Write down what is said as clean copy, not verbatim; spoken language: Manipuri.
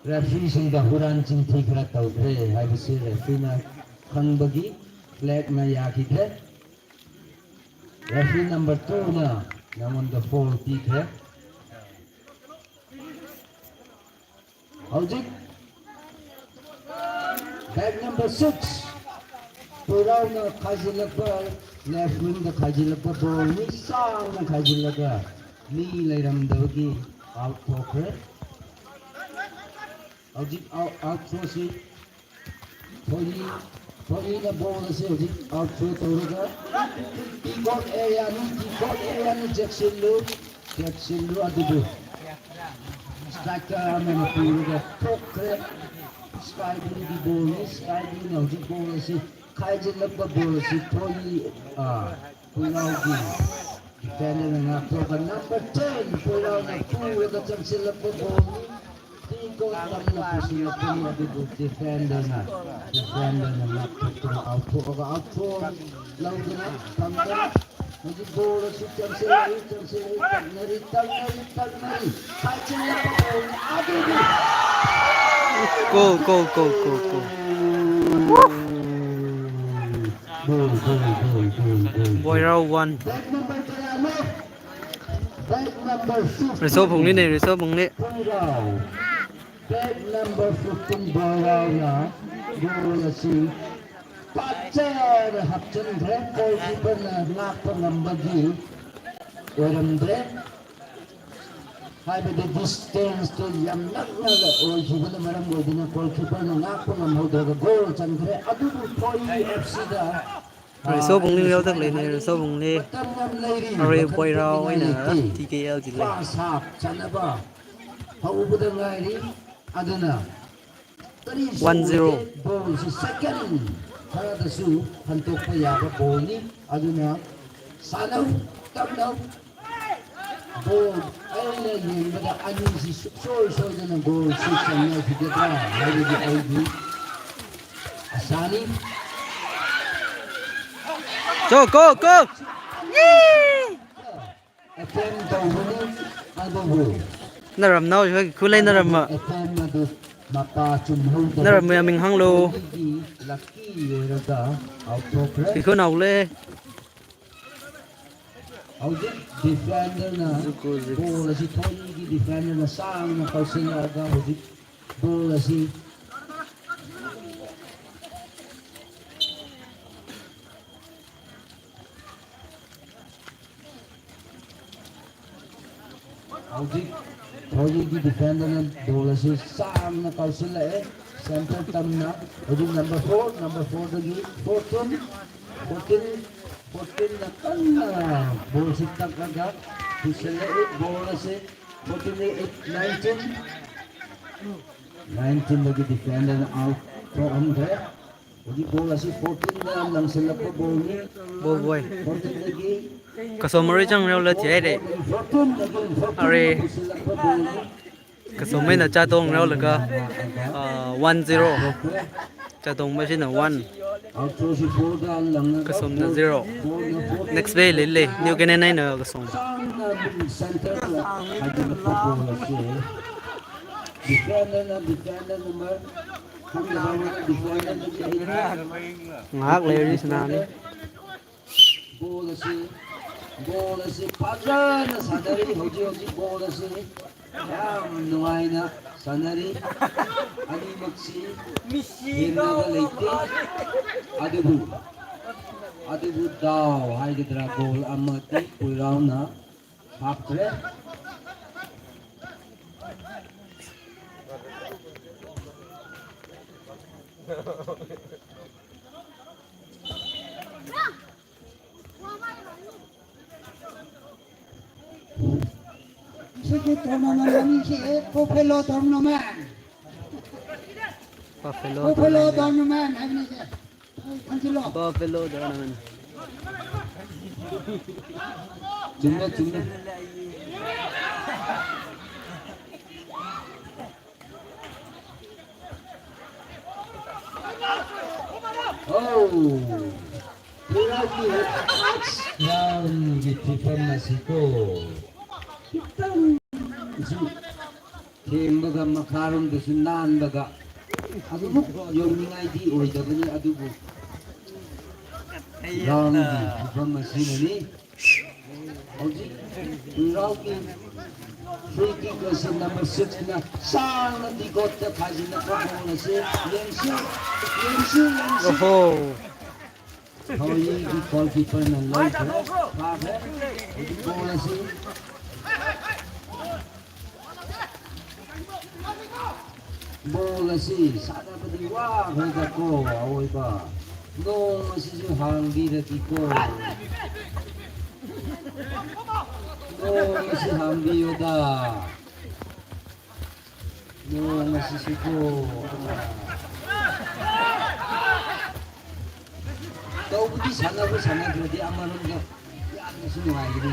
refereeꯁꯤꯡꯗ ꯍꯨꯔꯥꯟ ꯆꯤꯟꯊꯤ ꯈꯔ ꯇꯧꯈ꯭ꯔꯦ ꯍꯥꯏꯕꯁꯤ refereeꯅ ꯈꯪꯕꯒꯤ ꯐ꯭ꯂꯦꯒꯅ ꯌꯥꯈꯤꯗ꯭ꯔꯦ referee number 2ꯅ ꯅꯉꯣꯟꯗ foul ꯄꯤꯈ꯭ꯔꯦ howjik bag number 6 Purauna khajilakpa left wing da khajilakpa ball ni sang na khajilaka ni lairamdagi out thokre howjik out throw si thori na ball ase howjik out throw toraga keyboard area ni Jackson Lu adubu striker amena puraga thokre Sky Blue di ball ni Sky Blue na howjik ball ase khajilakpa ball ase thori Puraugi defender na ngaktoka number 10 Purau na puraga changsilakpa ball ni Tigo tamna pusilakpa ni adubu defender na ngaktoka out throw laudana tamdana howjik ball ase changsilari tagnari khajilakpa ball ni adubu Go. Boy row 1. Result phung ni ne result phung ni. Bag number 15 Boyrow na goal asi Patcher hapchen grand goalkeeper na ngakpa ngambagi oramdre haibade distance to yam naknaga oikhibana maram oidina goalkeeper na ngakpa ngamhodaga goal changre adubu Thoi FC da Result phung ni leo tak le ne result phung ni. Are boy row ina TKL ji le. Pasap chanaba haubada ngairi aduna 1-0 ball si second haradasu hantokpa yaba ball ni aduna sanau tamnau ball aina yengada ani si soy dana goal si channa fidedra haibadi aidi asani Go. attempt tawbani adubu Naram now khulai naram ma. attempt adu mapa chumhau Naram ya ming hang lo. lucky yoraga outpokre Ki khu naw le. howjik defender na ball asi Thoi gi defender na sang na kausinaga howjik ball asi howjik Thoi gi defender na ball asi sang na kausila center tamna howjik number 4 dagi 14 na kanna ball si takaga pisala ball asi 19 lagi defender na out for andre howjik ball asi 14 na lang sila pa ball ni Boy. 14 lagi Kasomari chang reo le thiai de. 14 Are sila pa ball ni kasomai na cha tong reo le ka 1-0. Cha tong ba sin na 1. out throw si 4 dan lang na Kasom na 0. Next day le new kene nai na kasom. center la hadi na pa ball asi defender number defender Ngak le ri sana ni. ball asi pajana sanari hojik ball asi yam nuaina sanari ani maksi hirnaga leite adubu daw haidra goal amati Purauna hapre Sige, tournament kami si Buffalo tournament. Buffalo tournament. Ay, na siya. Ay, kansilo. Buffalo naman. Jumla oh lagi yang di Mexico ꯊꯦꯡꯕꯒ ꯃꯈꯥꯔꯣꯝꯗꯁꯨ ꯅꯥꯟꯕꯒ ꯑꯗꯨꯃꯨꯛ ꯌꯧꯅꯤꯡꯉꯥꯏꯗꯤ ꯑꯣꯏꯗꯕꯅꯤ ꯑꯗꯨꯕꯨ ꯒ꯭ꯔꯥꯎꯟꯒꯤ ꯐꯤꯕꯝ ꯑꯁꯤꯅꯅꯤ ꯍꯧꯖꯤꯛ ꯒ꯭ꯔꯥꯎꯟꯒꯤ ꯐ꯭ꯔꯤ ꯀꯤꯛ ꯑꯁꯤ ꯅꯝꯕꯔ 6ꯅ ꯁꯥꯡꯅ ꯗꯤꯒꯣꯠꯇ ꯊꯥꯖꯤꯜꯂꯛꯄ ꯕꯣꯜ ꯑꯁꯤ ꯌꯦꯡꯁꯤ 오호. ꯍꯧꯖꯤꯛꯀꯤ ꯒꯣꯜ ꯀꯤꯄꯔꯅ ꯂꯧꯈ꯭ꯔꯦ ꯐꯥꯈ꯭ꯔꯦ ꯍꯧꯖꯤꯛ ꯕꯣꯜ ꯑꯁꯤ ꯕꯣꯜ ꯑꯁꯤ ꯁꯥꯟꯅꯕꯗꯤ ꯋꯥꯈ꯭ꯔꯦꯗꯀꯣ ꯑꯋꯣꯏꯕ ꯅꯣꯡ ꯑꯁꯤꯁꯨ ꯍꯥꯡꯕꯤꯔꯗꯤꯀꯣ ꯅꯣꯡ ꯑꯁꯤ ꯍꯥꯡꯕꯤꯌꯨꯗ nung masisiko tawbudi sana ko sana gradi amaron ga yan na sinuhay gini